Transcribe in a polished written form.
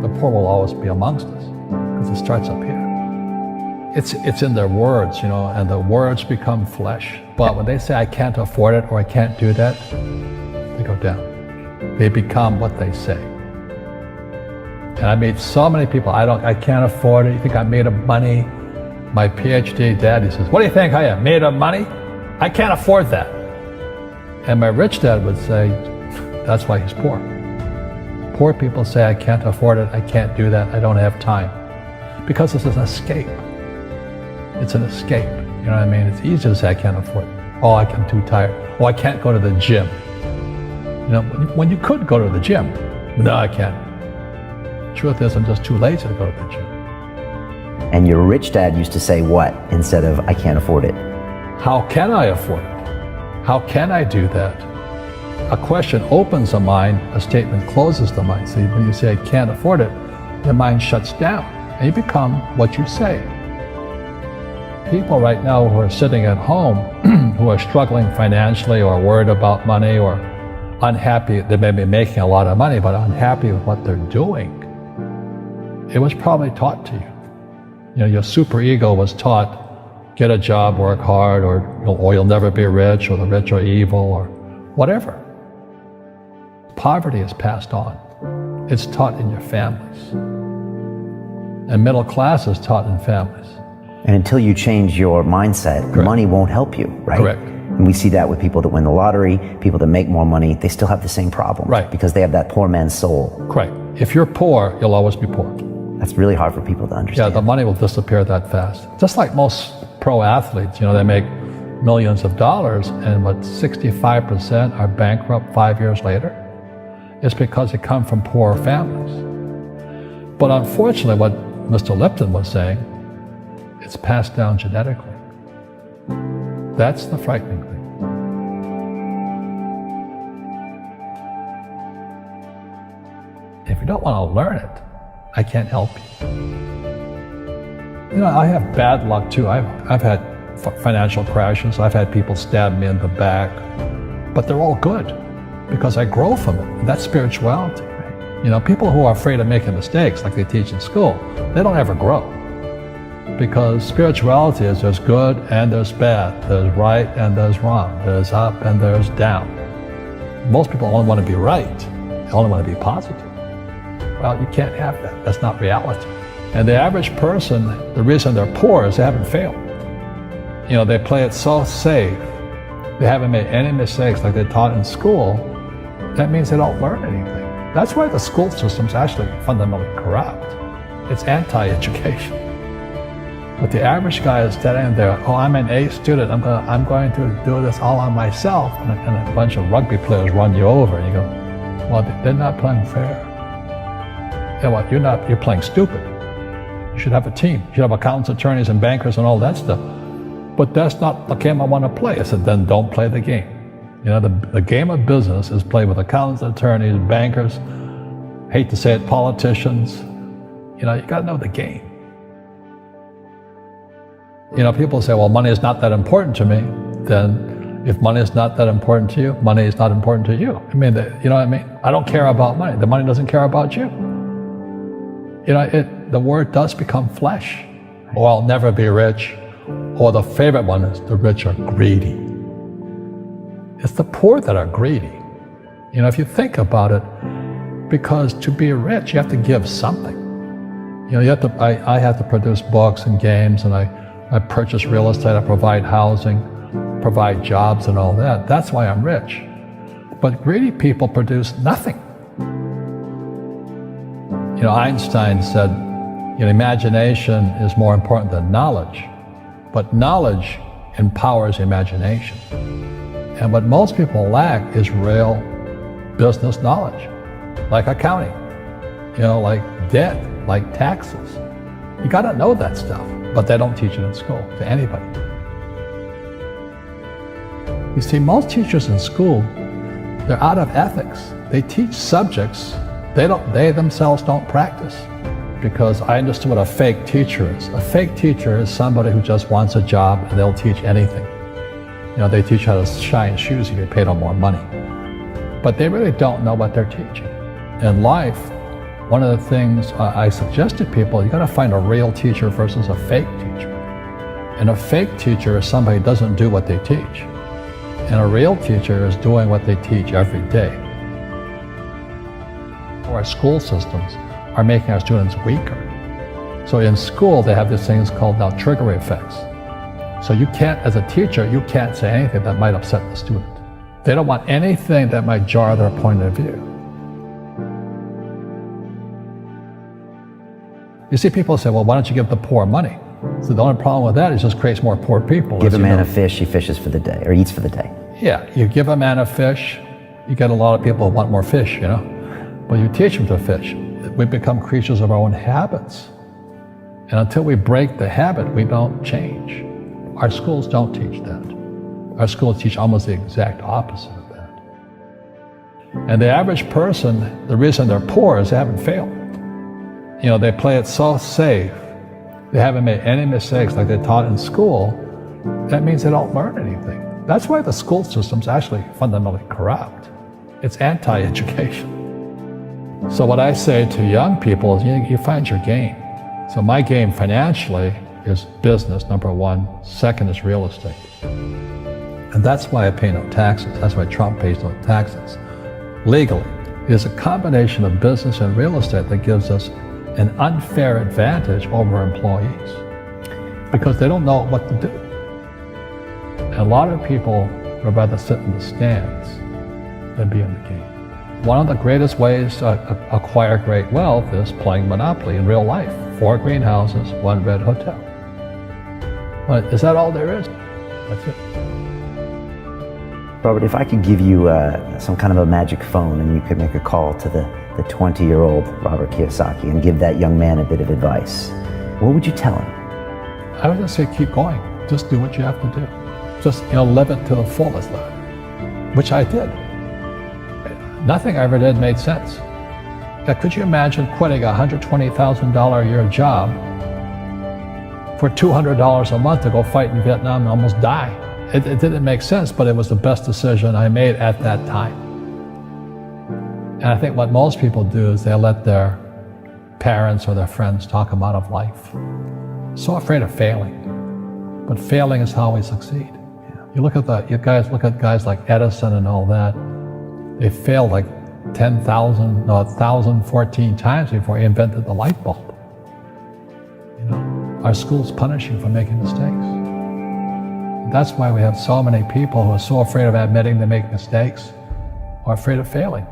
the poor will always be amongst us, because it starts up here. It's in their words, and the words become flesh. But when they say, I can't afford it, or I can't do that, they go down. They become what they say. And I meet so many people, I can't afford it. You think I'm made of money? My PhD daddy says, what do you think I am, made of money? I can't afford that. And my rich dad would say, that's why he's poor. Poor people say, I can't afford it, I can't do that, I don't have time. Because it's an escape. It's an escape, you know what I mean? It's easy to say, I can't afford it. Oh, I'm too tired. Oh, I can't go to the gym. When you could go to the gym. No, I can't. Truth is, I'm just too lazy to go to the gym. And your rich dad used to say what instead of, I can't afford it? How can I afford it? How can I do that? A question opens the mind, a statement closes the mind. See, when you say, I can't afford it, the mind shuts down, and you become what you say. People right now who are sitting at home, who are struggling financially or worried about money or unhappy, they may be making a lot of money, but unhappy with what they're doing, it was probably taught to you. Your superego was taught, get a job, work hard, or you'll never be rich, or the rich are evil, or whatever. Poverty is passed on. It's taught in your families. And middle class is taught in families. And until you change your mindset, Correct. Money won't help you, right? Correct. And we see that with people that win the lottery, people that make more money, they still have the same problem. Right. Because they have that poor man's soul. Correct. If you're poor, you'll always be poor. That's really hard for people to understand. Yeah, the money will disappear that fast. Just like most pro athletes, they make millions of dollars, and 65% are bankrupt 5 years later. It's because they come from poor families. But unfortunately, what Mr. Lipton was saying, it's passed down genetically. That's the frightening thing. If you don't want to learn it, I can't help you. I have bad luck too. I've had financial crashes. I've had people stab me in the back, but they're all good because I grow from it. And that's spirituality. People who are afraid of making mistakes, like they teach in school, they don't ever grow. Because spirituality is there's good and there's bad, there's right and there's wrong, there's up and there's down. Most people only want to be right, they only want to be positive. Well, you can't have that. That's not reality. And the average person, the reason they're poor is they haven't failed. They play it so safe. They haven't made any mistakes like they're taught in school. That means they don't learn anything. That's why the school system's actually fundamentally corrupt. It's anti-education. But the average guy is standing there, oh, I'm an A student, I'm going to do this all on myself. And a bunch of rugby players run you over, and you go, well, they're not playing fair. Yeah, well, you're playing stupid. You should have a team. You should have accountants, attorneys, and bankers and all that stuff. But that's not the game I want to play. I said, then don't play the game. The game of business is played with accountants, attorneys, bankers, hate to say it, politicians. You got to know the game. People say, well, money is not that important to me. Then if money is not that important to you, money is not important to you. You know what I mean? I don't care about money. The money doesn't care about you. The word does become flesh. Oh, I'll never be rich. Or the favorite one is the rich are greedy. It's the poor that are greedy. If you think about it, because to be rich, you have to give something. I have to produce books and games, and I purchase real estate, I provide housing, provide jobs and all that. That's why I'm rich. But greedy people produce nothing. Einstein said, imagination is more important than knowledge, but knowledge empowers imagination. And what most people lack is real business knowledge, like accounting, like debt, like taxes. You got to know that stuff, but they don't teach it in school to anybody. You see, most teachers in school, they're out of ethics. They teach subjects they themselves don't practice. Because I understood what a fake teacher is. A fake teacher is somebody who just wants a job and they'll teach anything. They teach how to shine shoes if you pay them more money. But they really don't know what they're teaching. In life, One of the things I suggest to people, you got to find a real teacher versus a fake teacher. And a fake teacher is somebody who doesn't do what they teach. And a real teacher is doing what they teach every day. Our school systems are making our students weaker. So in school, they have these things called now trigger effects. So you can't, as a teacher, you can't say anything that might upset the student. They don't want anything that might jar their point of view. You see people say, well, why don't you give the poor money? So the only problem with that is it just creates more poor people. Give a man a fish, he fishes for the day, or eats for the day. Yeah, you give a man a fish, you get a lot of people who want more fish, you know. But you teach them to fish. We become creatures of our own habits. And until we break the habit, we don't change. Our schools don't teach that. Our schools teach almost the exact opposite of that. And the average person, the reason they're poor is they haven't failed. You know, they play it so safe. They haven't made any mistakes like they taught in school. That means they don't learn anything. That's why the school system's actually fundamentally corrupt. It's anti-education. So what I say to young people is you find your game. So my game financially is business, number one. Second is real estate. And that's why I pay no taxes. That's why Trump pays no taxes. Legally, it is a combination of business and real estate that gives us an unfair advantage over employees because they don't know what to do. And a lot of people would rather sit in the stands than be in the game. One of the greatest ways to acquire great wealth is playing Monopoly in real life. 4 greenhouses, 1 red hotel. But is that all there is? That's it. Robert, if I could give you some kind of a magic phone and you could make a call to the 20-year-old Robert Kiyosaki and give that young man a bit of advice, what would you tell him? I would just say keep going. Just do what you have to do. Just, live it to the fullest, which I did. Nothing I ever did made sense. Now, could you imagine quitting a $120,000 a year job for $200 a month to go fight in Vietnam and almost die? It didn't make sense, but it was the best decision I made at that time. And I think what most people do is they let their parents or their friends talk them out of life. So afraid of failing. But failing is how we succeed. You look at guys like Edison and all that. They failed like 1,014 times before he invented the light bulb. Our schools punish you for making mistakes. That's why we have so many people who are so afraid of admitting they make mistakes or afraid of failing.